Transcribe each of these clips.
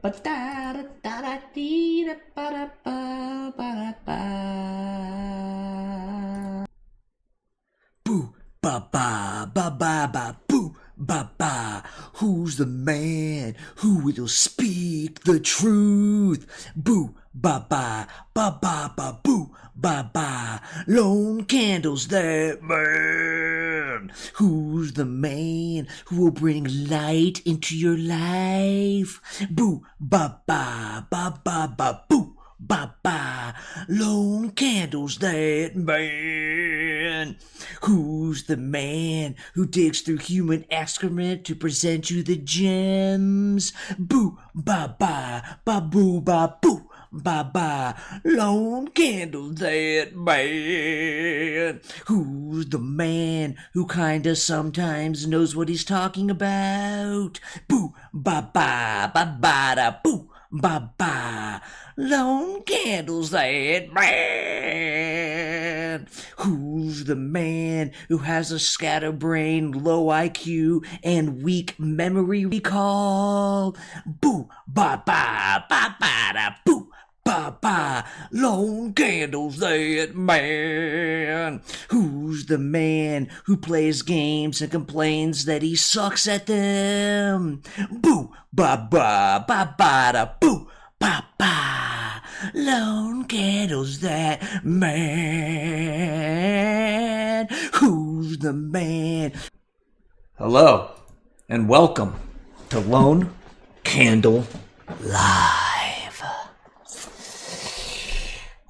Boo, ba ba, ba ba ba, boo, ba ba. Who's the man who will speak the truth? Boo, ba ba, ba ba ba, boo, ba ba. Lone candles, that man. Who's the man who will bring light into your life? Boo, ba ba, ba ba ba, boo. Ba-ba, lone candles, that man. Who's the man who digs through human excrement to present you the gems? Boo, ba-ba, ba-boo, ba-boo. Ba-ba, lone candles, that man. Who's the man who kinda sometimes knows what he's talking about? Boo, ba-ba, ba-ba-da-boo. Ba-ba, lone candles, that man. Who's the man who has a scatterbrained, low IQ, and weak memory recall? Boo, ba-ba, ba-ba-da-boo. Ba-ba, lone candles, that man. Who's the man who plays games and complains that he sucks at them? Boo, ba-ba, ba-ba-da-boo. Ba-ba, lone candles, that man. Who's the man? Hello, and welcome to Lone Candle Live.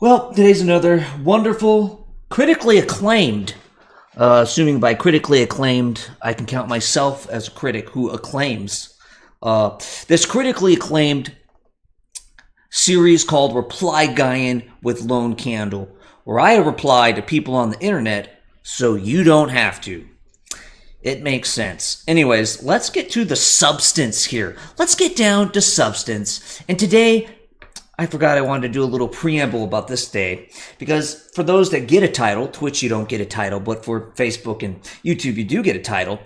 Well, today's another wonderful, critically acclaimed, assuming by critically acclaimed, I can count myself as a critic who acclaims, this critically acclaimed series called Reply Guyan with Lone Candle, where I reply to people on the internet so you don't have to. It makes sense. Anyways, let's get to the substance here. Let's get down to substance. And today, I forgot I wanted to do a little preamble about this day, because for those that get a title, Twitch you don't get a title, but for Facebook and YouTube you do get a title.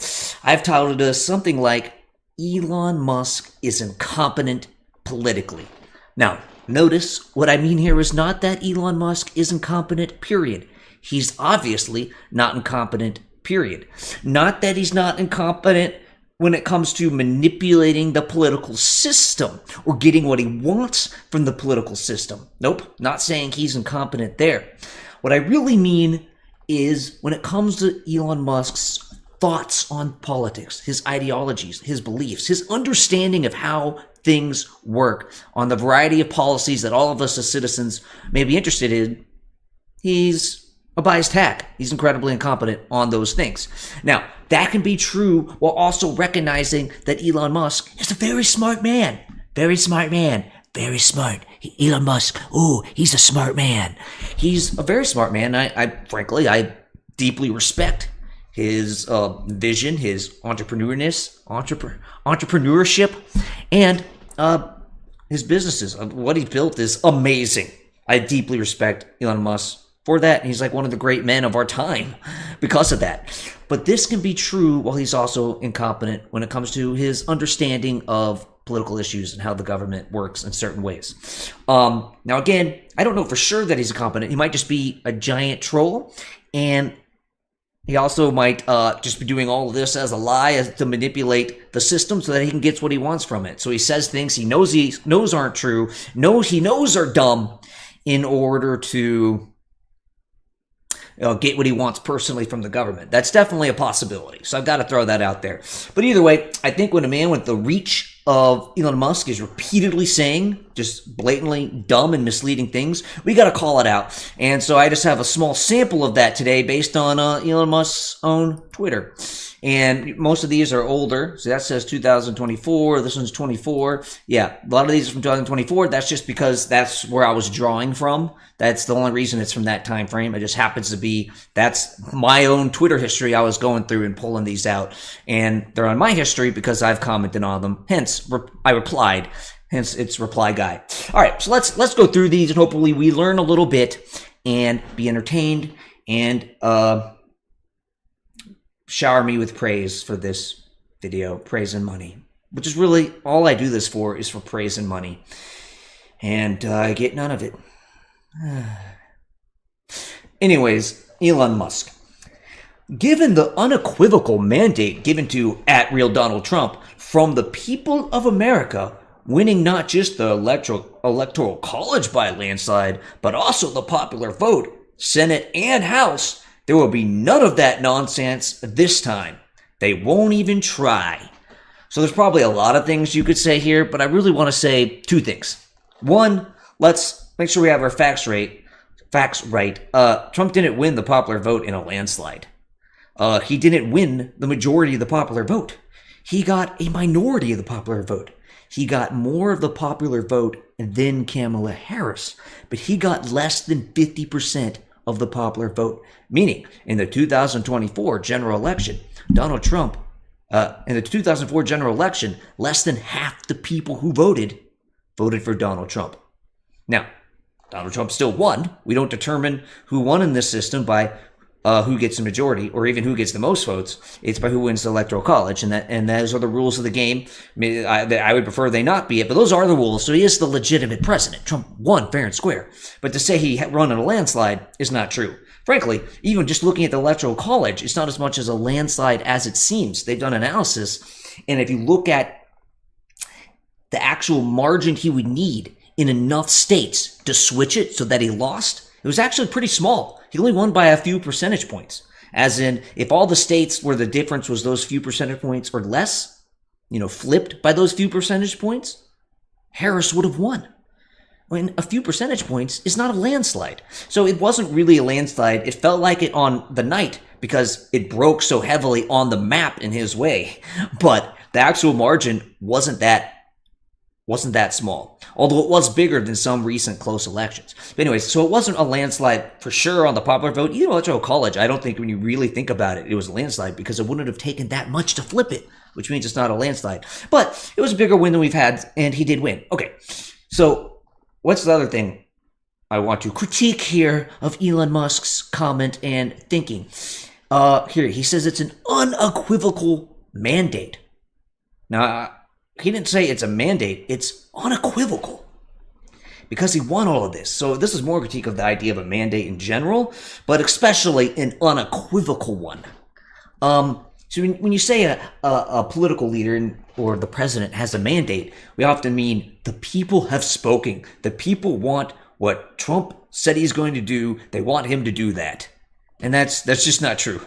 I've titled this something like, Elon Musk is incompetent politically. Now, notice what I mean here is not that Elon Musk is incompetent, period. He's obviously not incompetent, period. Not that he's not incompetent when it comes to manipulating the political system or getting what he wants from the political system. Nope, not saying he's incompetent there. What I really mean is when it comes to Elon Musk's thoughts on politics, his ideologies, his beliefs, his understanding of how things work on the variety of policies that all of us as citizens may be interested in, he's a biased hack. He's incredibly incompetent on those things. Now, that can be true while also recognizing that Elon Musk is a very smart man. Very smart man. Very smart. Elon Musk, ooh, he's a smart man. He's a very smart man. Frankly, I deeply respect his vision, his entrepreneurship, and his businesses. What he built is amazing. I deeply respect Elon Musk for that. He's like one of the great men of our time because of that. But this can be true while he's also incompetent when it comes to his understanding of political issues and how the government works in certain ways. Now, again, I don't know for sure that he's incompetent. He might just be a giant troll, and he also might just be doing all of this as a lie to manipulate the system so that he can get what he wants from it. So he says things he knows aren't true, he knows are dumb, in order to get what he wants personally from the government. That's definitely a possibility. So I've got to throw that out there. But either way, I think when a man with the reach of Elon Musk is repeatedly saying just blatantly dumb and misleading things, we got to call it out. And so I just have a small sample of that today based on Elon Musk's own Twitter. And most of these are older. So that says 2024. This one's 24. Yeah, a lot of these are from 2024. That's just because that's where I was drawing from. That's the only reason it's from that time frame. It just happens to be, that's my own Twitter history I was going through and pulling these out. And they're on my history because I've commented on them. Hence, I replied. Hence, it's Reply Guy. All right, so let's go through these and hopefully we learn a little bit and be entertained and shower me with praise for this video. Praise and money. which is really all I do this for, is for praise and money. And I get none of it. Anyways, Elon Musk. Given the unequivocal mandate given to @RealDonald Trump from the people of America, winning not just the electoral college by a landslide, but also the popular vote, Senate and House, there will be none of that nonsense this time. They won't even try. So there's probably a lot of things you could say here, but I really want to say two things. One, let's make sure we have our facts right. Trump didn't win the popular vote in a landslide. He didn't win the majority of the popular vote. He got a minority of the popular vote. He got more of the popular vote than Kamala Harris, but he got less than 50% of the popular vote. Meaning, in the 2024 general election, Donald Trump, in the 2004 general election, less than half the people who voted for Donald Trump. Now, Donald Trump still won. We don't determine who won in this system by who gets the majority or even who gets the most votes. It's by who wins the electoral college, and those are the rules of the game. I would prefer they not be it, but those are the rules. So he is the legitimate president. Trump won fair and square. But to say he won in a landslide is not true. Frankly, even just looking at the electoral college, it's not as much as a landslide as it seems. They've done analysis, and if you look at the actual margin he would need in enough states to switch it so that he lost, it was actually pretty small. He only won by a few percentage points. As in, if all the states where the difference was those few percentage points or less, flipped by those few percentage points, Harris would have won. When a few percentage points is not a landslide. So it wasn't really a landslide. It felt like it on the night because it broke so heavily on the map in his way. But the actual margin wasn't that small, although it was bigger than some recent close elections. But anyways, so it wasn't a landslide for sure on the popular vote. Even electoral college, I don't think when you really think about it, it was a landslide because it wouldn't have taken that much to flip it, which means it's not a landslide. But it was a bigger win than we've had, and he did win. Okay, so what's the other thing I want to critique here of Elon Musk's comment and thinking? Here, he says it's an unequivocal mandate. Now, he didn't say it's a mandate, it's unequivocal. Because he won all of this. So this is more critique of the idea of a mandate in general, but especially an unequivocal one. So when you say a political leader or the president has a mandate, we often mean the people have spoken. The people want what Trump said he's going to do. They want him to do that. And that's just not true.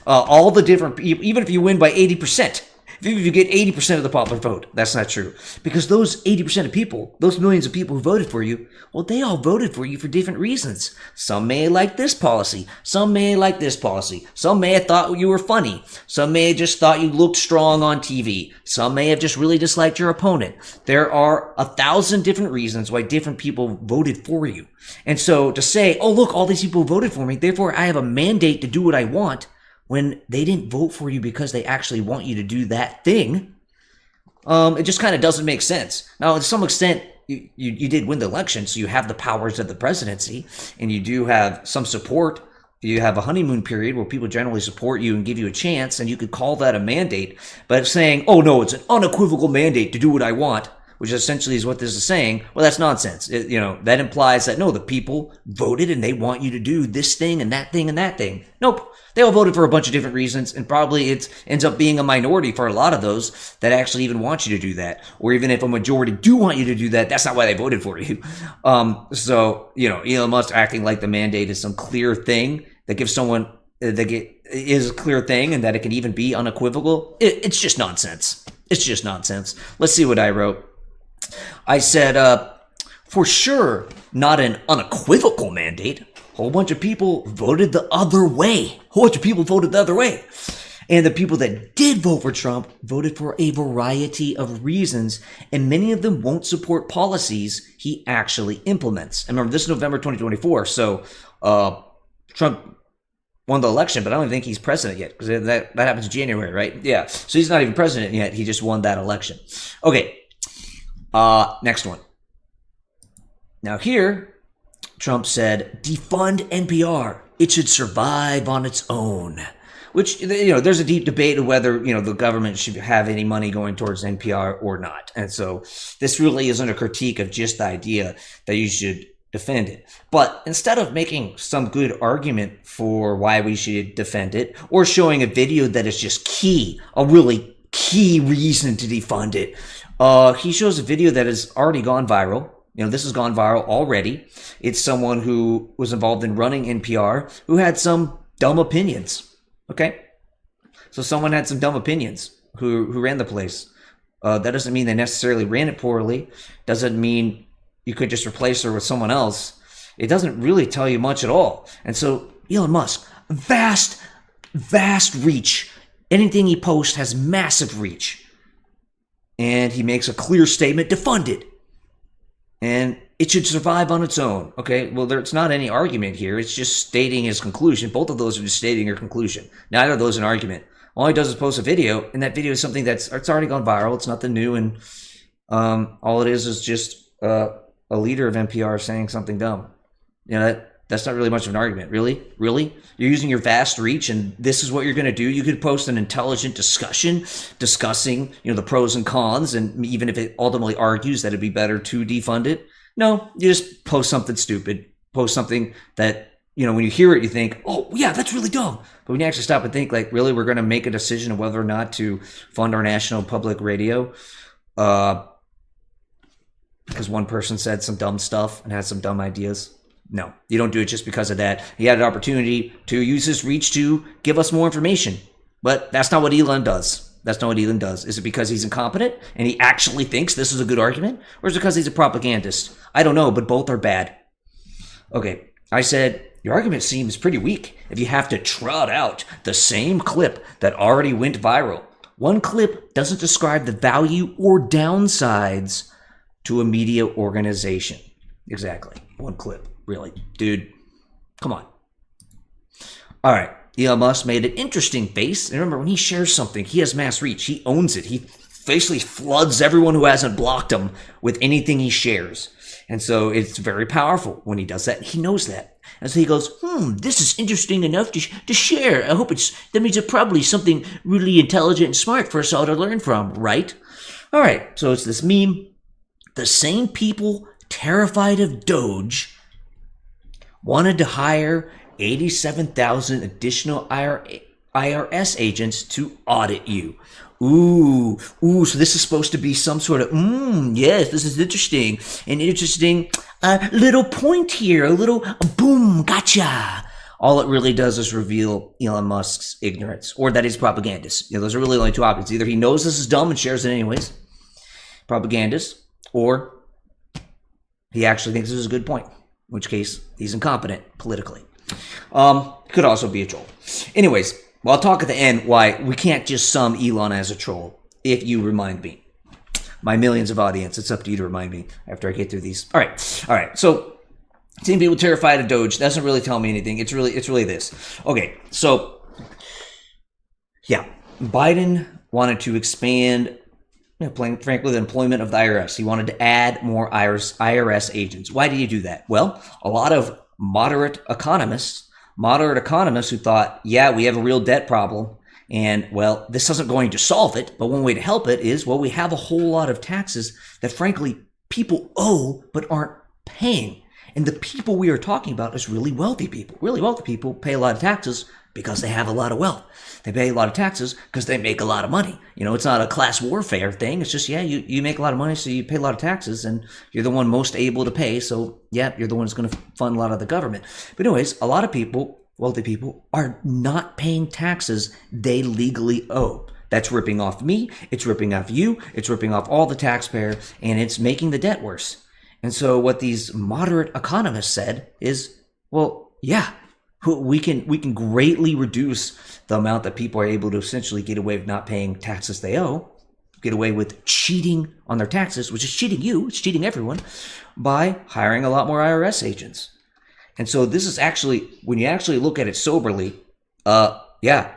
All the different people, even if you win by 80%, if you get 80% of the popular vote, that's not true. Because those 80% of people, those millions of people who voted for you, well, they all voted for you for different reasons. Some may like this policy. Some may like this policy. Some may have thought you were funny. Some may have just thought you looked strong on TV. Some may have just really disliked your opponent. There are 1,000 different reasons why different people voted for you. And so to say, oh, look, all these people voted for me, therefore I have a mandate to do what I want, when they didn't vote for you because they actually want you to do that thing, it just kind of doesn't make sense. Now, to some extent, you did win the election, so you have the powers of the presidency, and you do have some support. You have a honeymoon period where people generally support you and give you a chance, and you could call that a mandate. But saying, oh no, it's an unequivocal mandate to do what I want, which essentially is what this is saying, well, that's nonsense. That implies that, no, the people voted and they want you to do this thing and that thing and that thing. Nope. They all voted for a bunch of different reasons, and probably it ends up being a minority for a lot of those that actually even want you to do that. Or even if a majority do want you to do that, that's not why they voted for you. So, Elon Musk acting like the mandate is some clear thing that gives someone, is a clear thing and that it can even be unequivocal. It's just nonsense. It's just nonsense. Let's see what I wrote. I said, for sure, not an unequivocal mandate. A whole bunch of people voted the other way. And the people that did vote for Trump voted for a variety of reasons, and many of them won't support policies he actually implements. And remember, this is November 2024, so Trump won the election, but I don't even think he's president yet, because that happens in January, right? Yeah, so he's not even president yet. He just won that election. Okay, next one. Now here, Trump said, defund NPR. It should survive on its own. which, there's a deep debate of whether, the government should have any money going towards NPR or not. And so this really isn't a critique of just the idea that you should defend it. But instead of making some good argument for why we should defend it, or showing a video that is just a really key reason to defund it, he shows a video that has already gone viral. This has gone viral already. It's someone who was involved in running NPR who had some dumb opinions. Okay? So someone had some dumb opinions who ran the place. That doesn't mean they necessarily ran it poorly. Doesn't mean you could just replace her with someone else. It doesn't really tell you much at all. And so Elon Musk, vast reach. Anything he posts has massive reach. And he makes a clear statement, defund it. And it should survive on its own. Okay, well, it's not any argument here. It's just stating his conclusion. Both of those are just stating your conclusion. Neither of those is an argument. All he does is post a video, and that video is something it's already gone viral. It's nothing new, and all it is just a leader of NPR saying something dumb. That's not really much of an argument. Really? You're using your vast reach, and this is what you're going to do? You could post an intelligent discussion discussing, the pros and cons, and even if it ultimately argues that it'd be better to defund it. No, you just post something stupid. Post something that, when you hear it, you think, oh, yeah, that's really dumb. But when you actually stop and think, really, we're going to make a decision of whether or not to fund our national public radio because one person said some dumb stuff and had some dumb ideas. No, you don't do it just because of that. He had an opportunity to use his reach to give us more information. But that's not what Elon does. Is it because he's incompetent and he actually thinks this is a good argument? Or is it because he's a propagandist? I don't know, but both are bad. Okay, I said, your argument seems pretty weak if you have to trot out the same clip that already went viral. One clip doesn't describe the value or downsides to a media organization. Exactly. One clip. Really, dude, come on. All right, Elon Musk made an interesting face. And remember, when he shares something, he has mass reach. He owns it. He basically floods everyone who hasn't blocked him with anything he shares. And so it's very powerful when he does that. He knows that. And so he goes, this is interesting enough to share. I hope that means it's probably something really intelligent and smart for us all to learn from, right? All right, so it's this meme. The same people terrified of Doge wanted to hire 87,000 additional IRS agents to audit you. Ooh, so this is supposed to be some sort of, yes, this is interesting. An interesting little point here, a little boom, gotcha. All it really does is reveal Elon Musk's ignorance, or that he's propagandist. Those are really only two options. Either he knows this is dumb and shares it anyways, propagandist, or he actually thinks this is a good point. In which case, he's incompetent politically. Could also be a troll. Anyways, well, I'll talk at the end why we can't just sum Elon as a troll, if you remind me. My millions of audience, it's up to you to remind me after I get through these. All right. So, seeing people terrified of Doge doesn't really tell me anything. It's really this. Okay, so, yeah, Biden wanted to expand, frankly, the employment of the IRS. He wanted to add more IRS agents. Why did he do that? Well, a lot of moderate economists who thought, yeah, we have a real debt problem, and, well, this isn't going to solve it, but one way to help it is, well, we have a whole lot of taxes that, frankly, people owe but aren't paying. And the people we are talking about is really wealthy people. Really wealthy people pay a lot of taxes because they have a lot of wealth. They pay a lot of taxes because they make a lot of money. It's not a class warfare thing. It's just, you make a lot of money, so you pay a lot of taxes, and you're the one most able to pay. So, you're the one who's going to fund a lot of the government. But anyways, a lot of people, wealthy people, are not paying taxes they legally owe. That's ripping off me. It's ripping off you. It's ripping off all the taxpayer, and it's making the debt worse. And so what these moderate economists said is, well, yeah, we can greatly reduce the amount that people are able to essentially get away with not paying taxes they owe, get away with cheating on their taxes, which is cheating you, it's cheating everyone, by hiring a lot more IRS agents. And so this is actually, when you actually look at it soberly,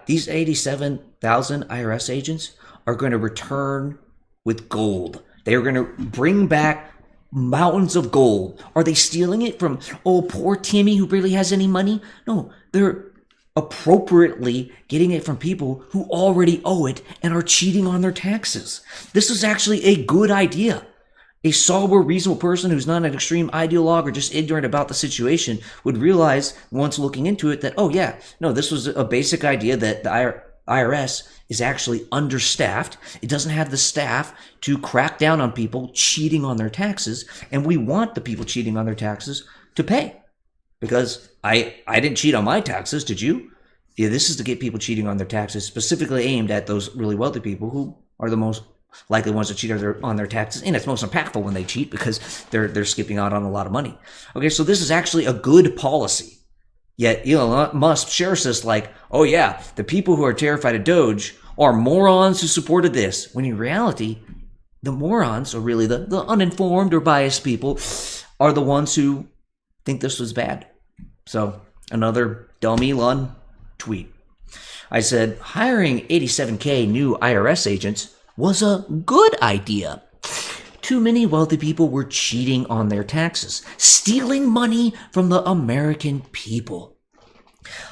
these 87,000 IRS agents are going to return with gold. They are going to bring back mountains of gold. Are they stealing it from poor Timmy who barely has any money? No, they're appropriately getting it from people who already owe it and are cheating on their taxes. This is actually a good idea. A sober, reasonable person who's not an extreme ideologue or just ignorant about the situation would realize once looking into it that, oh yeah, no, this was a basic idea that the IRS is actually understaffed. It doesn't have the staff to crack down on people cheating on their taxes, and we want the people cheating on their taxes to pay. Because I didn't cheat on my taxes, did you? Yeah, this is to get people cheating on their taxes, specifically aimed at those really wealthy people who are the most likely ones to cheat on their taxes, and it's most impactful when they cheat because they're skipping out on a lot of money. Okay, so this is actually a good policy. Yet Elon Musk shares this like, oh yeah, the people who are terrified of Doge are morons who supported this. When in reality, the morons, or really the uninformed or biased people, are the ones who think this was bad. So another dumb Elon tweet. I said, hiring 87K new IRS agents was a good idea. Too many wealthy people were cheating on their taxes, stealing money from the American people.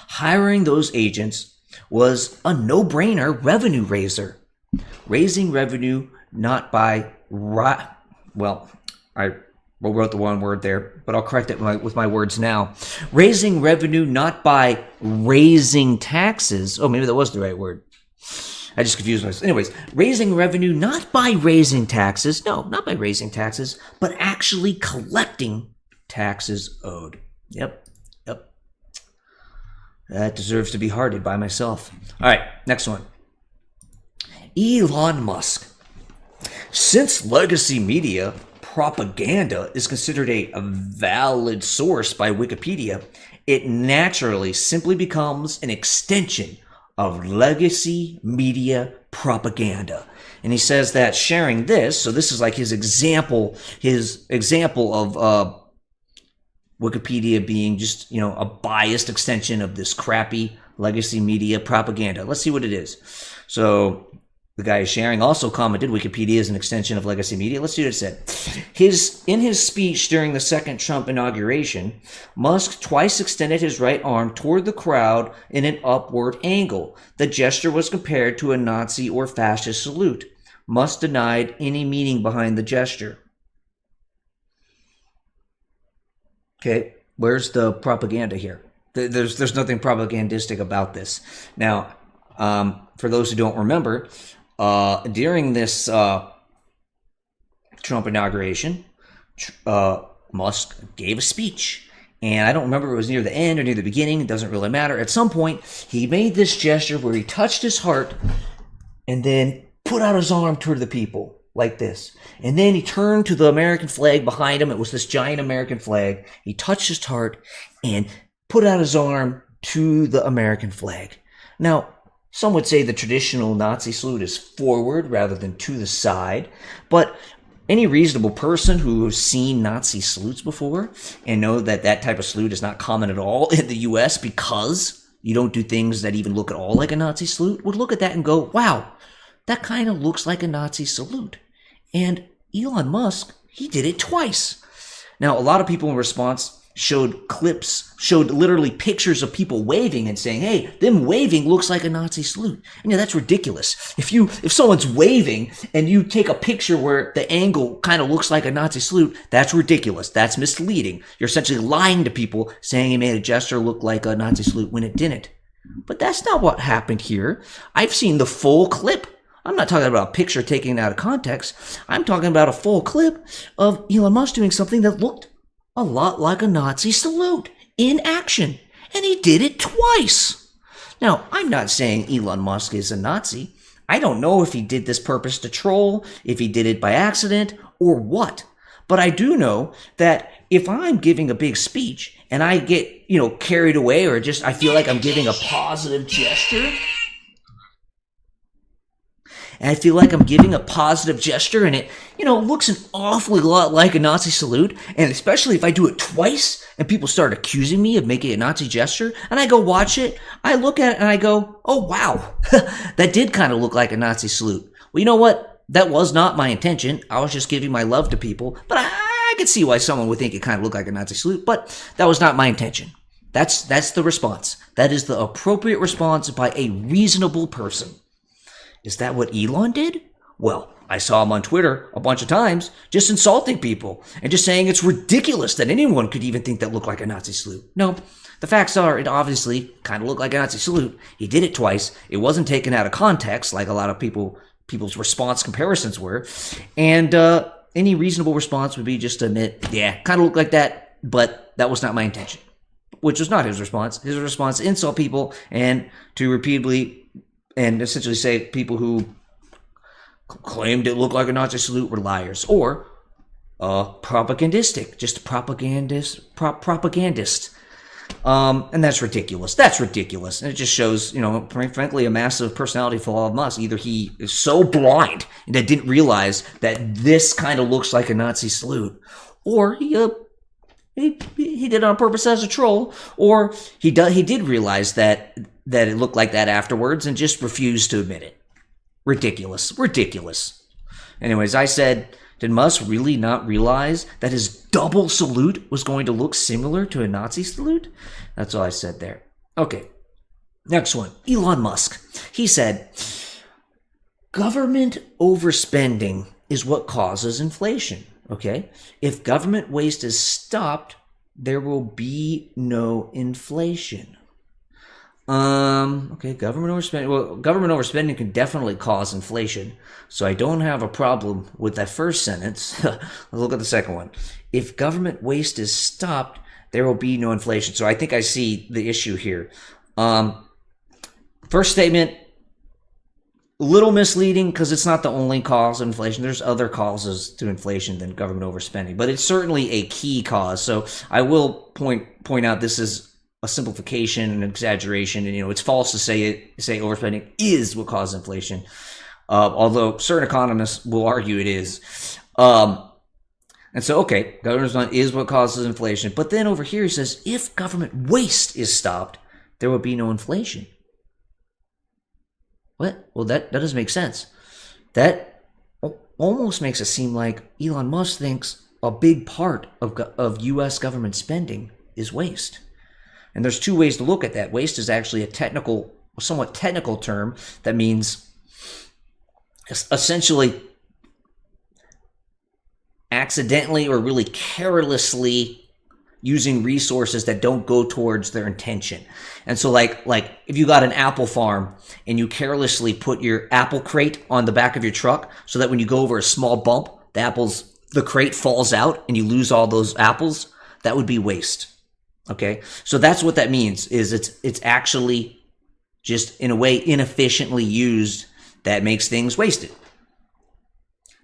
Hiring those agents was a no-brainer revenue raiser. Raising revenue not by I wrote the one word there, but I'll correct it with my words now. Raising revenue not by raising taxes. Oh, maybe that was the right word. I just confused myself. Anyways, raising revenue not by raising taxes. No, not by raising taxes, but actually collecting taxes owed. Yep. That deserves to be hearted by myself. All right, next one. Elon Musk. Since legacy media propaganda is considered a valid source by Wikipedia, it naturally simply becomes an extension of legacy media propaganda. And he says that sharing this, so this is like his example of Wikipedia being just, a biased extension of this crappy legacy media propaganda. Let's see what it is. So the guy is sharing also commented Wikipedia is an extension of legacy media. Let's see what it said. In his speech during the second Trump inauguration, Musk twice extended his right arm toward the crowd in an upward angle. The gesture was compared to a Nazi or fascist salute. Musk denied any meaning behind the gesture. Okay, where's the propaganda here? There's nothing propagandistic about this. Now, for those who don't remember, during this Trump inauguration, Musk gave a speech. And I don't remember if it was near the end or near the beginning. It doesn't really matter. At some point, he made this gesture where he touched his heart and then put out his arm toward the people like this. And then he turned to the American flag behind him. It was this giant American flag. He touched his heart and put out his arm to the American flag. Now, some would say the traditional Nazi salute is forward rather than to the side, but any reasonable person who has seen Nazi salutes before and know that that type of salute is not common at all in the U.S. because you don't do things that even look at all like a Nazi salute would look at that and go, wow, that kind of looks like a Nazi salute. And Elon Musk, he did it twice. Now, a lot of people in response showed literally pictures of people waving and saying, hey, them waving looks like a Nazi salute. And that's ridiculous. If someone's waving and you take a picture where the angle kind of looks like a Nazi salute, that's ridiculous. That's misleading. You're essentially lying to people saying he made a gesture look like a Nazi salute when it didn't. But that's not what happened here. I've seen the full clip. I'm not talking about a picture taken out of context. I'm talking about a full clip of Elon Musk doing something that looked a lot like a Nazi salute in action. And he did it twice. Now, I'm not saying Elon Musk is a Nazi. I don't know if he did this purpose to troll, if he did it by accident, or what. But I do know that if I'm giving a big speech and I get, carried away or just I feel like I'm giving a positive gesture, and I feel like I'm giving a positive gesture and it, looks an awfully lot like a Nazi salute. And especially if I do it twice and people start accusing me of making a Nazi gesture and I go watch it, I look at it and I go, oh, wow, that did kind of look like a Nazi salute. Well, you know what? That was not my intention. I was just giving my love to people. But I could see why someone would think it kind of looked like a Nazi salute, but that was not my intention. That's the response. That is the appropriate response by a reasonable person. Is that what Elon did? Well, I saw him on Twitter a bunch of times just insulting people and just saying it's ridiculous that anyone could even think that looked like a Nazi salute. No, the facts are it obviously kind of looked like a Nazi salute. He did it twice. It wasn't taken out of context like a lot of people's response comparisons were. And any reasonable response would be just to admit, yeah, kind of looked like that, but that was not my intention. Which was not his response. His response to insult people and to repeatedly and essentially say people who claimed it looked like a Nazi salute were liars or propagandistic, just propagandist. And that's ridiculous. That's ridiculous. And it just shows, frankly, a massive personality flaw of Musk. Either he is so blind that didn't realize that this kind of looks like a Nazi salute, or he did it on purpose as a troll, or he did realize that it looked like that afterwards and just refused to admit it. Ridiculous. Anyways, I said, did Musk really not realize that his double salute was going to look similar to a Nazi salute? That's all I said there. Okay, next one. Elon Musk. He said, government overspending is what causes inflation. Okay, if government waste is stopped, there will be no inflation. Okay, government overspending. Well, government overspending can definitely cause inflation, so I don't have a problem with that first sentence. Let's look at the second one. If government waste is stopped, there will be no inflation. So I think I see the issue here. First statement, a little misleading because it's not the only cause of inflation. There's other causes to inflation than government overspending, but it's certainly a key cause. So I will point out this is a simplification and exaggeration, and it's false to say overspending is what causes inflation, although certain economists will argue it is. And so, okay, government overspending is what causes inflation, but then over here he says if government waste is stopped, there will be no inflation. What? Well, that doesn't make sense. That almost makes it seem like Elon Musk thinks a big part of U.S. government spending is waste. And there's two ways to look at that. Waste is actually a somewhat technical term that means essentially accidentally or really carelessly using resources that don't go towards their intention. And so like if you got an apple farm and you carelessly put your apple crate on the back of your truck so that when you go over a small bump, the crate falls out and you lose all those apples, that would be waste. Okay? So that's what that means, is it's actually just in a way inefficiently used that makes things wasted.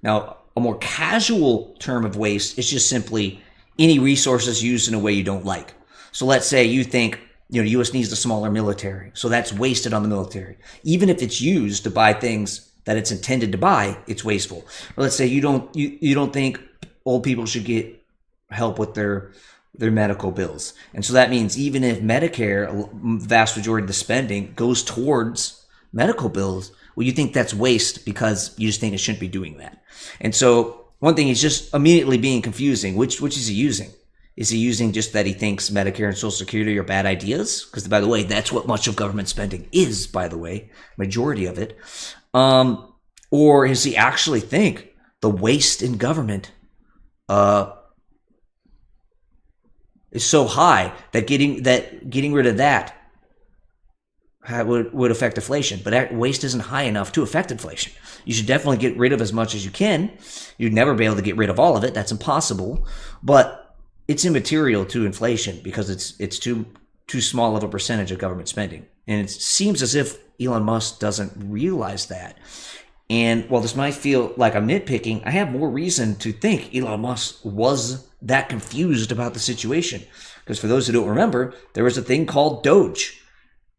Now, a more casual term of waste is just simply any resources used in a way you don't like. So let's say you think, the U.S. needs a smaller military, so that's wasted on the military. Even if it's used to buy things that it's intended to buy, it's wasteful. Or let's say you don't think old people should get help with their medical bills, and so that means even if Medicare, a vast majority of the spending goes towards medical bills, well, you think that's waste because you just think it shouldn't be doing that. And so one thing is just immediately being confusing. Which is he using? Is he using just that he thinks Medicare and Social Security are bad ideas? Because, by the way, that's what much of government spending is, by the way, majority of it. Or does he actually think the waste in government is so high that getting rid of that would affect inflation? But waste isn't high enough to affect inflation. You should definitely get rid of as much as you can. You'd never be able to get rid of all of it. That's impossible. But it's immaterial to inflation because it's too small of a percentage of government spending. And it seems as if Elon Musk doesn't realize that. And while this might feel like I'm nitpicking, I have more reason to think Elon Musk was that confused about the situation. Because for those who don't remember, there was a thing called Doge.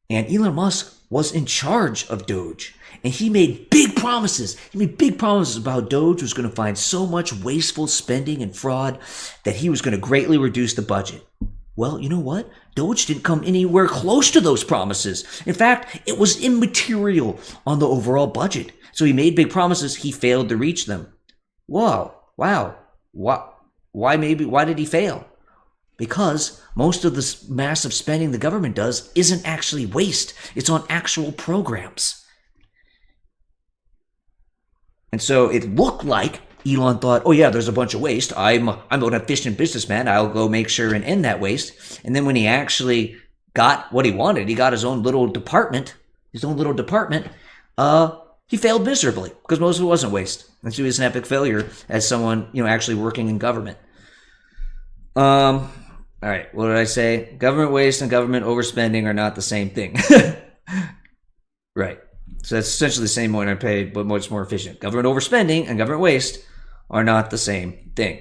And Elon Musk was in charge of Doge. And he made big promises. He made big promises about how Doge was going to find so much wasteful spending and fraud that he was going to greatly reduce the budget. Well, you know what? Doge didn't come anywhere close to those promises. In fact, it was immaterial on the overall budget. So he made big promises. He failed to reach them. Wow. Why did he fail? because most of this massive spending the government does isn't actually waste. It's on actual programs. And so it looked like Elon thought, oh yeah, there's a bunch of waste. I'm an efficient businessman. I'll go make sure and end that waste. And then when he actually got what he wanted, he got his own little department, he failed miserably because most of it wasn't waste. And so he was an epic failure as someone, actually working in government. All right, what did I say? Government waste and government overspending are not the same thing. Right. So that's essentially the same amount I paid, but much more efficient. Government overspending and government waste are not the same thing.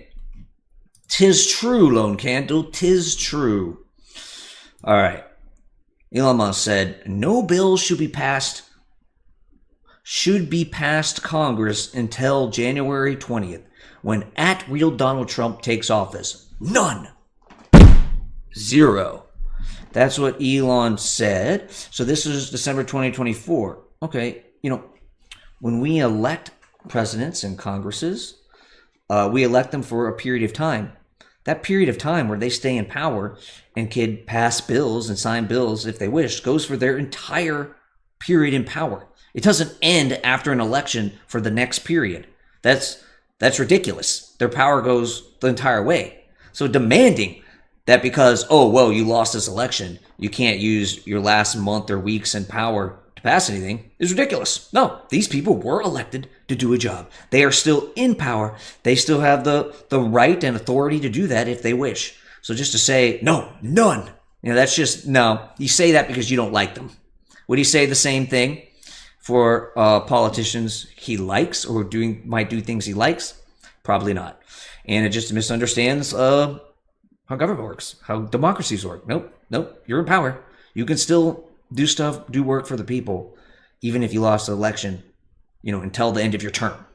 'Tis true, Lone Candle, 'tis true. All right. Elon Musk said, no bill should be passed Congress until January 20th, when @real Donald Trump takes office. None. Zero. That's what Elon said. So this is December 2024. Okay, when we elect presidents and Congresses, we elect them for a period of time. That period of time where they stay in power and can pass bills and sign bills if they wish goes for their entire period in power. It doesn't end after an election for the next period. That's ridiculous. Their power goes the entire way. So demanding that because, you lost this election, you can't use your last month or weeks in power to pass anything is ridiculous. No, these people were elected to do a job. They are still in power. They still have the right and authority to do that if they wish. So just to say, no, none, that's just, no. You say that because you don't like them. Would he say the same thing for politicians he likes or might do things he likes? Probably not. And it just misunderstands how government works, how democracies work. Nope, you're in power. You can still do work for the people, even if you lost the election, until the end of your term.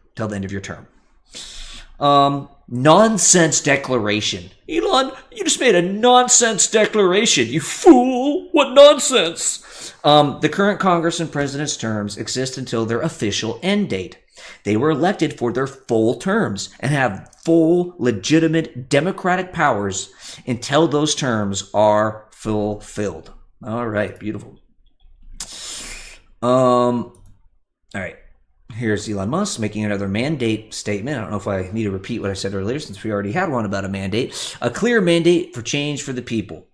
Nonsense declaration. Elon, you just made a nonsense declaration, you fool. What nonsense? The current Congress and president's terms exist until their official end date. They were elected for their full terms and have full, legitimate democratic powers until those terms are fulfilled. All right, beautiful. All right. Here's Elon Musk making another mandate statement. I don't know if I need to repeat what I said earlier since we already had one about a mandate. A clear mandate for change for the people.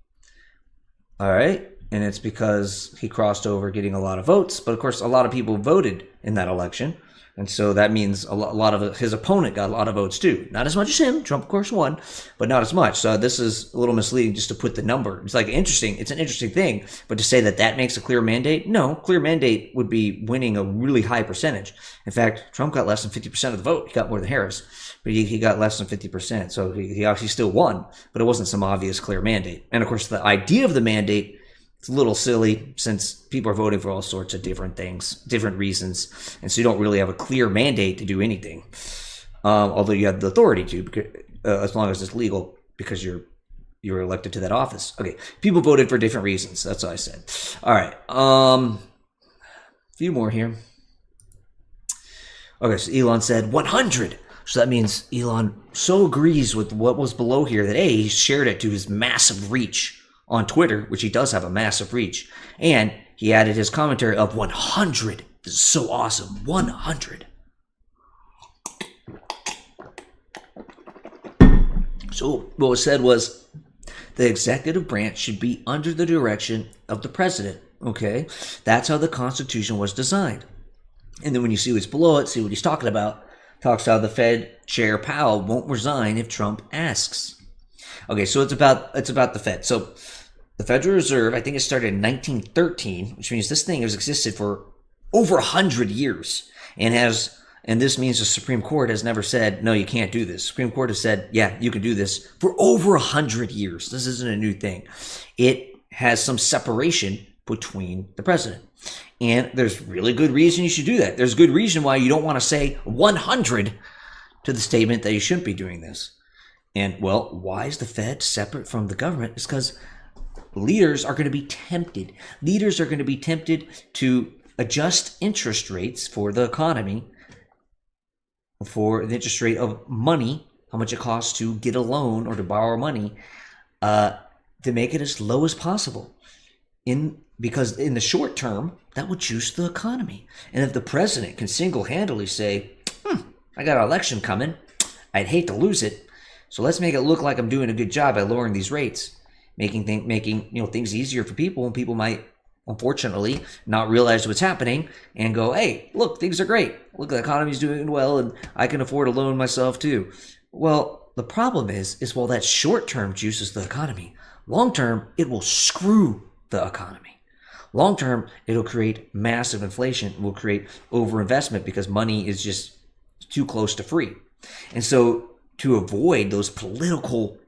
All right. And it's because he crossed over getting a lot of votes. But of course, a lot of people voted in that election. And so that means a lot of his opponent got a lot of votes too. Not as much as him. Trump, of course, won, but not as much. So this is a little misleading just to put the number. It's it's an interesting thing. But to say that makes a clear mandate? No, clear mandate would be winning a really high percentage. In fact, Trump got less than 50% of the vote. He got more than Harris, but he got less than 50%. So he actually still won, but it wasn't some obvious clear mandate. And of course, the idea of the mandate, it's a little silly since people are voting for all sorts of different things, different reasons. And so you don't really have a clear mandate to do anything. Although you have the authority to, because, as long as it's legal, because you're elected to that office. Okay, people voted for different reasons. That's what I said. All right. A few more here. Okay, so Elon said 100. So that means Elon so agrees with what was below here that he shared it to his massive reach on Twitter, which he does have a massive reach. And he added his commentary of 100. This is so awesome. 100. So what was said was the executive branch should be under the direction of the president. Okay? That's how the Constitution was designed. And then when you see what's below it, see what he's talking about. Talks how the Fed Chair Powell won't resign if Trump asks. Okay, so it's about the Fed. So the Federal Reserve, I think it started in 1913, which means this thing has existed for over 100 years and this means the Supreme Court has never said, no, you can't do this. Supreme Court has said, yeah, you can do this for over 100 years. This isn't a new thing. It has some separation between the president. And there's really good reason you should do that. There's good reason why you don't want to say 100 to the statement that you shouldn't be doing this. And, well, why is the Fed separate from the government? It's because leaders are going to be tempted. Leaders are going to be tempted to adjust interest rates for the economy, for the interest rate of money, how much it costs to get a loan or to borrow money, to make it as low as possible. Because in the short term, that would juice the economy. And if the president can single-handedly say, I got an election coming, I'd hate to lose it, so let's make it look like I'm doing a good job by lowering these rates, making things easier for people, and people might, unfortunately, not realize what's happening and go, hey, look, things are great. Look, the economy's doing well, and I can afford a loan myself too. Well, the problem is while that short-term juices the economy, long-term, it will screw the economy. Long-term, it'll create massive inflation, will create overinvestment because money is just too close to free. And so to avoid those political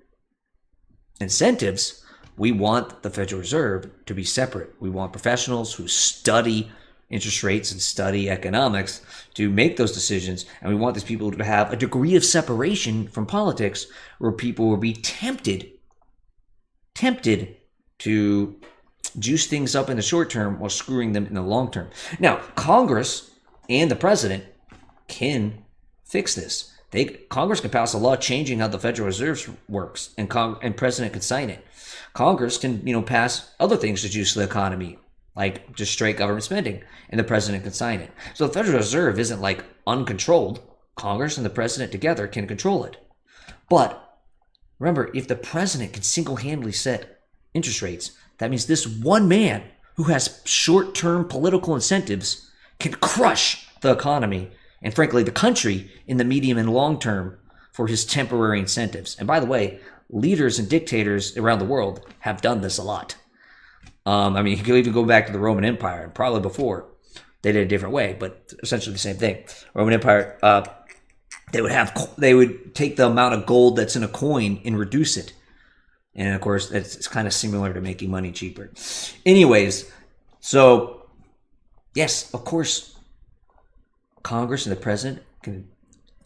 incentives, we want the Federal Reserve to be separate. We want professionals who study interest rates and study economics to make those decisions. And we want these people to have a degree of separation from politics where people will be tempted to juice things up in the short term while screwing them in the long term. Now, Congress and the president can fix this. Congress can pass a law changing how the Federal Reserve works, and president can sign it. Congress can, pass other things to juice the economy, like just straight government spending, and the president can sign it. So the Federal Reserve isn't like uncontrolled. Congress and the president together can control it. But remember, if the president can single-handedly set interest rates, that means this one man who has short-term political incentives can crush the economy and, frankly, the country in the medium and long term for his temporary incentives. And by the way, leaders and dictators around the world have done this a lot. You can even go back to the Roman Empire, and probably before. They did it a different way, but essentially the same thing. Roman Empire, they would take the amount of gold that's in a coin and reduce it. And of course, it's kind of similar to making money cheaper. Anyways, so yes, of course, Congress and the president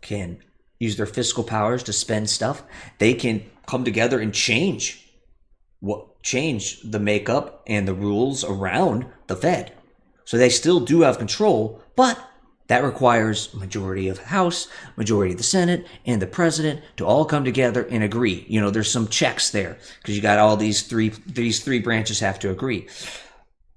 can use their fiscal powers to spend stuff. They can come together and change the makeup and the rules around the Fed. So they still do have control, but that requires majority of the House, majority of the Senate, and the president to all come together and agree. There's some checks there because you got all these three branches have to agree.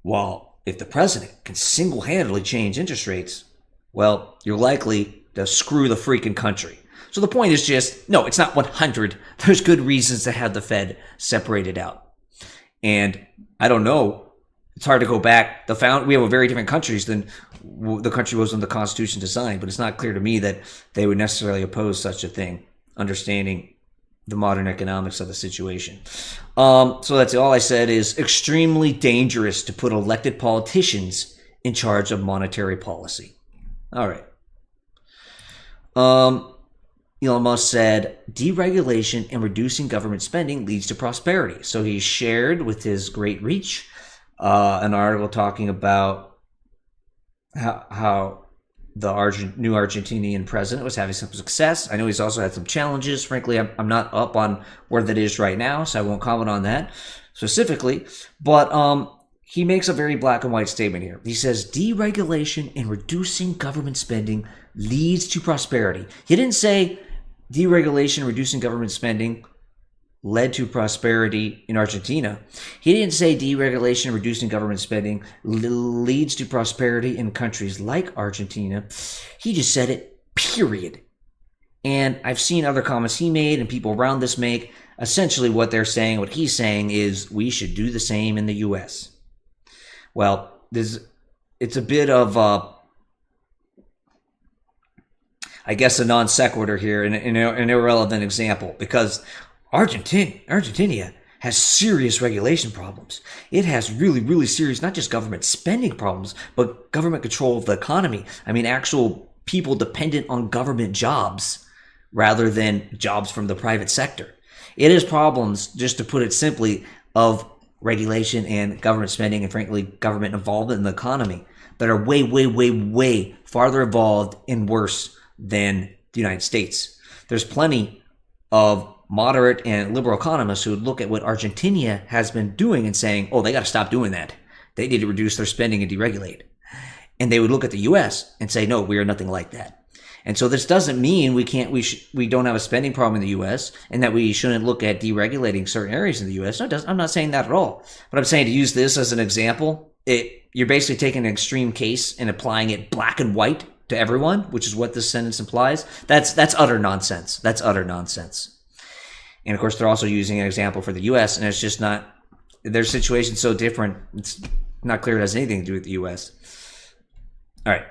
Well, if the president can single-handedly change interest rates, well, you're likely to screw the freaking country. So the point is just, no, it's not 100. There's good reasons to have the Fed separated out. And I don't know. It's hard to go back. We have a very different countries than the country was when the Constitution designed, but it's not clear to me that they would necessarily oppose such a thing, understanding the modern economics of the situation. So that's all I said is extremely dangerous to put elected politicians in charge of monetary policy. All right. Elon Musk said, deregulation and reducing government spending leads to prosperity. So he shared with his great reach an article talking about how the new Argentinian president was having some success. I know he's also had some challenges. Frankly, I'm not up on where that is right now, so I won't comment on that specifically. But he makes a very black and white statement here. He says, deregulation and reducing government spending leads to prosperity. He didn't say deregulation and reducing government spending led to prosperity in Argentina. He didn't say deregulation and reducing government spending leads to prosperity in countries like Argentina. He just said it, period. And I've seen other comments he made and people around this make. Essentially what they're saying, what he's saying is we should do the same in the U.S. Well, it's a bit of I guess a non sequitur here, an irrelevant example, because Argentina has serious regulation problems. It has really, really serious, not just government spending problems, but government control of the economy. Actual people dependent on government jobs rather than jobs from the private sector. It has problems, just to put it simply, of regulation and government spending and, frankly, government involvement in the economy that are way, way, way, way farther evolved and worse than the United States. There's plenty of moderate and liberal economists who would look at what Argentina has been doing and saying, oh, they got to stop doing that. They need to reduce their spending and deregulate. And they would look at the U.S. and say, no, we are nothing like that. And so this doesn't mean we don't have a spending problem in the U.S. and that we shouldn't look at deregulating certain areas in the U.S. No, I'm not saying that at all. But I'm saying to use this as an example, you're basically taking an extreme case and applying it black and white to everyone, which is what this sentence implies. That's utter nonsense. That's utter nonsense. And of course, they're also using an example for the U.S. and it's just not. Their situation's so different. It's not clear it has anything to do with the U.S. All right.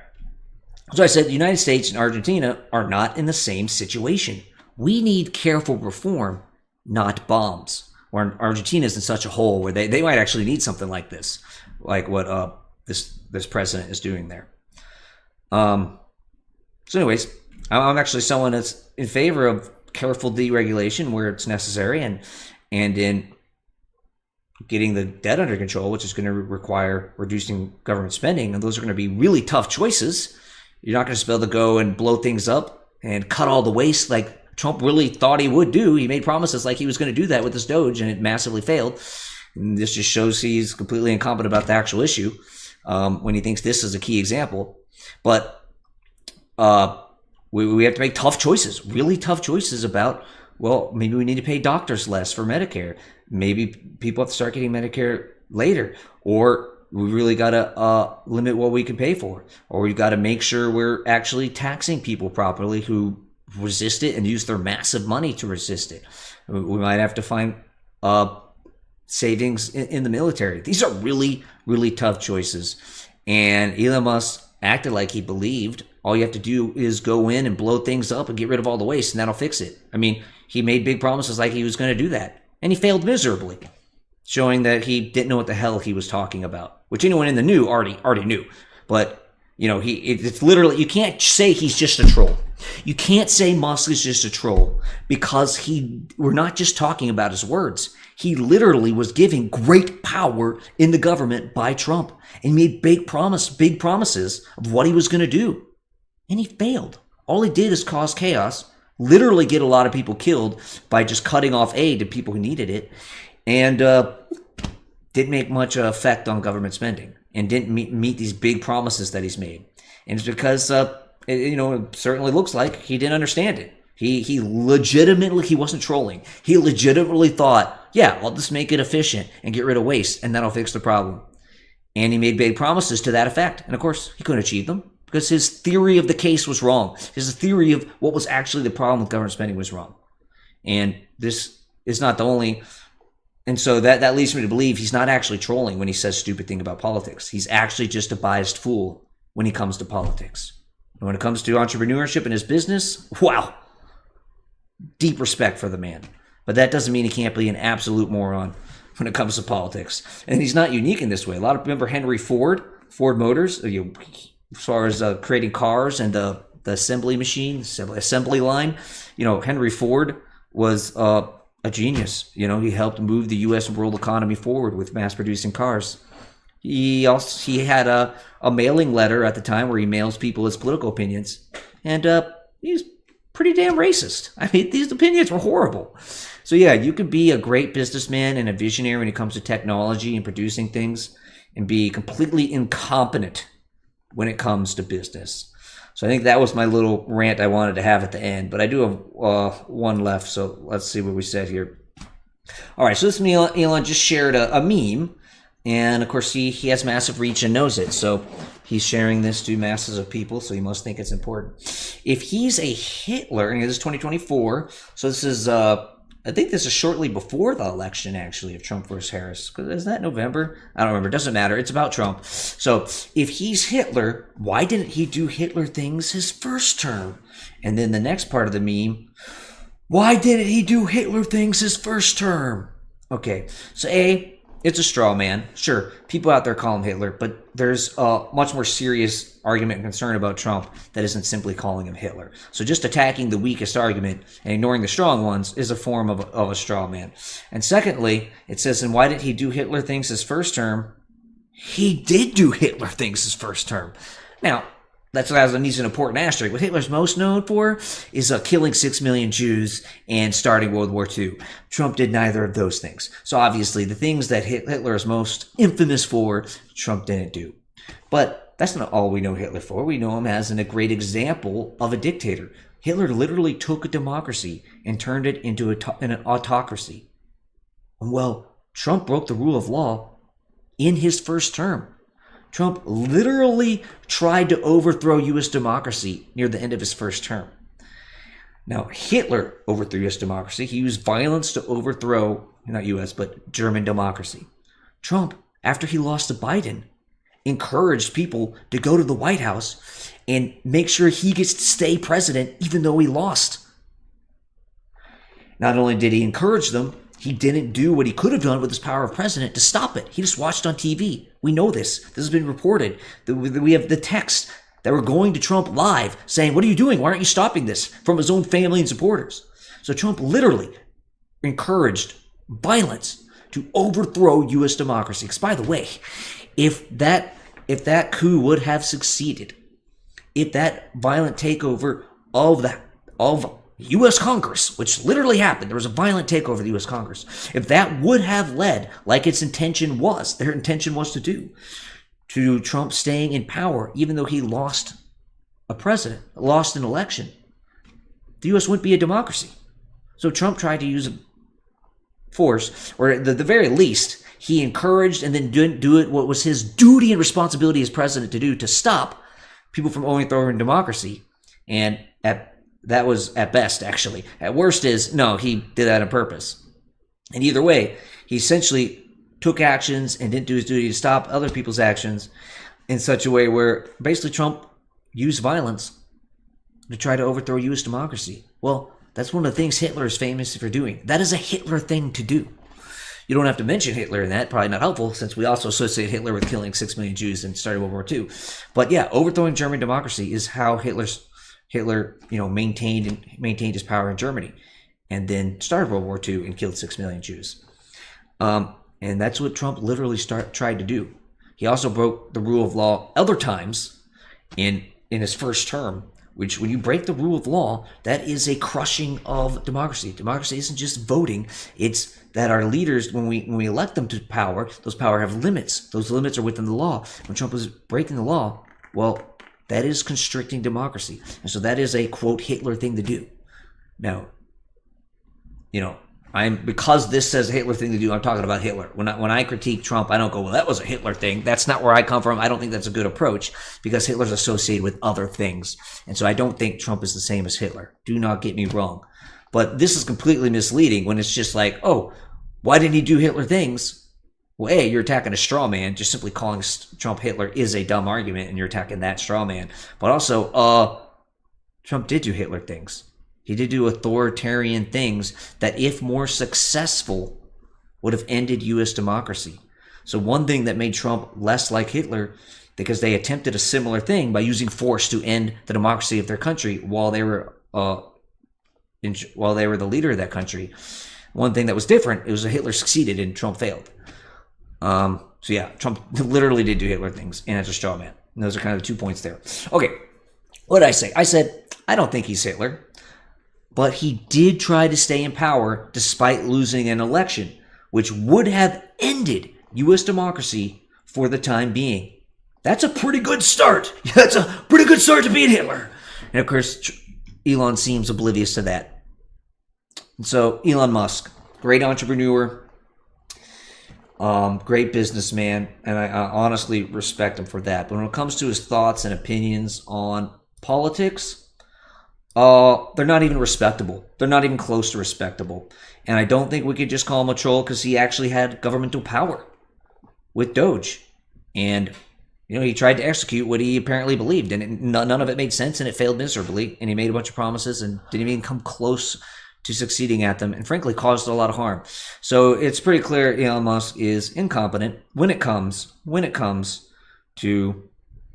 So I said the United States and Argentina are not in the same situation. We need careful reform, not bombs. Or Argentina's in such a hole where they might actually need something like this, like what this president is doing there. So anyways, I'm actually someone that's in favor of careful deregulation where it's necessary and in getting the debt under control, which is going to require reducing government spending. And those are going to be really tough choices. You're not going to be able to go and blow things up and cut all the waste like Trump really thought he would do. He made promises like he was going to do that with this Doge, and it massively failed. And this just shows he's completely incompetent about the actual issue when he thinks this is a key example. But we have to make tough choices, really tough choices about, well, maybe we need to pay doctors less for Medicare. Maybe people have to start getting Medicare later, or we really got to limit what we can pay for, or we've got to make sure we're actually taxing people properly who resist it and use their massive money to resist it. We might have to find savings in the military. These are really, really tough choices. And Elon Musk acted like he believed all you have to do is go in and blow things up and get rid of all the waste, and that'll fix it. I mean, he made big promises like he was going to do that, and he failed miserably, showing that he didn't know what the hell he was talking about, which anyone in the know already knew. But, you know, it's literally, you can't say he's just a troll. You can't say Musk is just a troll because we're not just talking about his words. He literally was giving great power in the government by Trump and made big promises of what he was going to do. And he failed. All he did is cause chaos, literally get a lot of people killed by just cutting off aid to people who needed it, and didn't make much effect on government spending and didn't meet these big promises that he's made. And it's because, it certainly looks like he didn't understand it. He legitimately, he wasn't trolling. He legitimately thought, yeah, I'll just make it efficient and get rid of waste, and that'll fix the problem. And he made big promises to that effect. And of course, he couldn't achieve them because his theory of the case was wrong. His theory of what was actually the problem with government spending was wrong. And this is not the only. And so that leads me to believe he's not actually trolling when he says stupid thing about politics. He's actually just a biased fool when he comes to politics. And when it comes to entrepreneurship and his business, wow, deep respect for the man. But that doesn't mean he can't be an absolute moron when it comes to politics. And he's not unique in this way. A lot of remember Henry Ford Motors, as far as creating cars and the assembly machine, assembly line. Henry Ford was a genius. He helped move the U.S. and world economy forward with mass-producing cars. He had a mailing letter at the time where he mails people his political opinions, and he's pretty damn racist. I mean, these opinions were horrible. So yeah, you could be a great businessman and a visionary when it comes to technology and producing things, and be completely incompetent when it comes to business. So I think that was my little rant I wanted to have at the end, but I do have one left, so let's see what we said here. All right, so this Elon just shared a meme, and of course he has massive reach and knows it, so he's sharing this to masses of people, so he must think it's important. If he's a Hitler, and this is 2024, so this is I think this is shortly before the election, actually, of Trump versus Harris. Because isn't that November? I don't remember. It doesn't matter. It's about Trump. So if he's Hitler, why didn't he do Hitler things his first term? And then the next part of the meme, why didn't he do Hitler things his first term? Okay, so A, it's a straw man. Sure, people out there call him Hitler, but there's a much more serious argument and concern about Trump that isn't simply calling him Hitler. So just attacking the weakest argument and ignoring the strong ones is a form of a straw man. And secondly, it says, and why did he do Hitler things his first term? He did do Hitler things his first term. Now, that's why needs an important asterisk. What Hitler's most known for is killing 6 million Jews and starting World War II. Trump did neither of those things. So obviously, the things that Hitler is most infamous for, Trump didn't do. But that's not all we know Hitler for. We know him as a great example of a dictator. Hitler literally took a democracy and turned it into an autocracy. Well, Trump broke the rule of law in his first term. Trump literally tried to overthrow U.S. democracy near the end of his first term. Now, Hitler overthrew U.S. democracy. He used violence to overthrow, not U.S., but German democracy. Trump, after he lost to Biden, encouraged people to go to the White House and make sure he gets to stay president even though he lost. Not only did he encourage them, he didn't do what he could have done with his power of president to stop it. He just watched on TV. We know this. This has been reported. We have the text that were going to Trump live saying, "What are you doing? Why aren't you stopping this?" from his own family and supporters. So Trump literally encouraged violence to overthrow U.S. democracy. Because, by the way, if that coup would have succeeded, if that violent takeover of U.S. Congress, which literally happened, there was a violent takeover of the U.S. Congress, if that would have led, like its intention was, their intention was to do, to Trump staying in power, even though he lost an election, the U.S. wouldn't be a democracy. So Trump tried to use force, or at the very least, he encouraged and then didn't do it what was his duty and responsibility as president to do, to stop people from overthrowing democracy. And that was at best, actually. At worst is, no, he did that on purpose. And either way, he essentially took actions and didn't do his duty to stop other people's actions in such a way where basically Trump used violence to try to overthrow U.S. democracy. Well, that's one of the things Hitler is famous for doing. That is a Hitler thing to do. You don't have to mention Hitler in that, probably not helpful, since we also associate Hitler with killing 6 million Jews and starting World War II. But yeah, overthrowing German democracy is how Hitler, maintained his power in Germany, and then started World War II and killed 6 million Jews. And that's what Trump literally tried to do. He also broke the rule of law other times in his first term, which when you break the rule of law, that is a crushing of democracy. Democracy isn't just voting. It's that our leaders, when we elect them to power, those power have limits. Those limits are within the law. When Trump was breaking the law, well, that is constricting democracy. And so that is a, quote, Hitler thing to do. Now, because this says a Hitler thing to do, I'm talking about Hitler. When I critique Trump, I don't go, well, that was a Hitler thing. That's not where I come from. I don't think that's a good approach, because Hitler's associated with other things. And so I don't think Trump is the same as Hitler. Do not get me wrong. But this is completely misleading when it's just like, oh, why didn't he do Hitler things? Well, A, you're attacking a straw man. Just simply calling Trump Hitler is a dumb argument, and you're attacking that straw man. But also, Trump did do Hitler things. He did do authoritarian things that, if more successful, would have ended U.S. democracy. So one thing that made Trump less like Hitler, because they attempted a similar thing by using force to end the democracy of their country while they were the leader of that country. One thing that was different, it was that Hitler succeeded and Trump failed. So yeah, Trump literally did do Hitler things, and it's a straw man. And those are kind of the 2 points there. Okay, what did I say? I said, I don't think he's Hitler. But he did try to stay in power despite losing an election, which would have ended U.S. democracy for the time being. That's a pretty good start. That's a pretty good start to beat Hitler. And of course, Elon seems oblivious to that. And so Elon Musk, great entrepreneur, great businessman, and I honestly respect him for that. But when it comes to his thoughts and opinions on politics, they're not even respectable. They're not even close to respectable. And I don't think we could just call him a troll, because he actually had governmental power with Doge. And, he tried to execute what he apparently believed. And none of it made sense, and it failed miserably. And he made a bunch of promises and didn't even come close to succeeding at them, and frankly caused a lot of harm. So it's pretty clear Elon Musk is incompetent when it comes to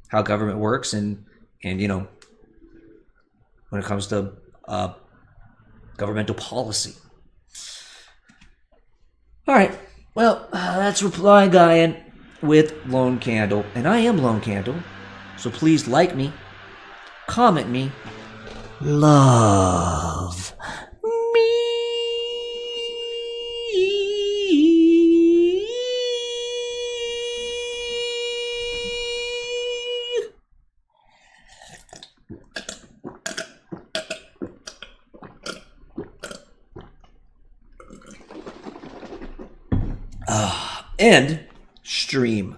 how government works and when it comes to governmental policy. All right, well, that's Reply Guyan with Lone Candle, and I am Lone Candle, so please like me, comment me, love me. end stream.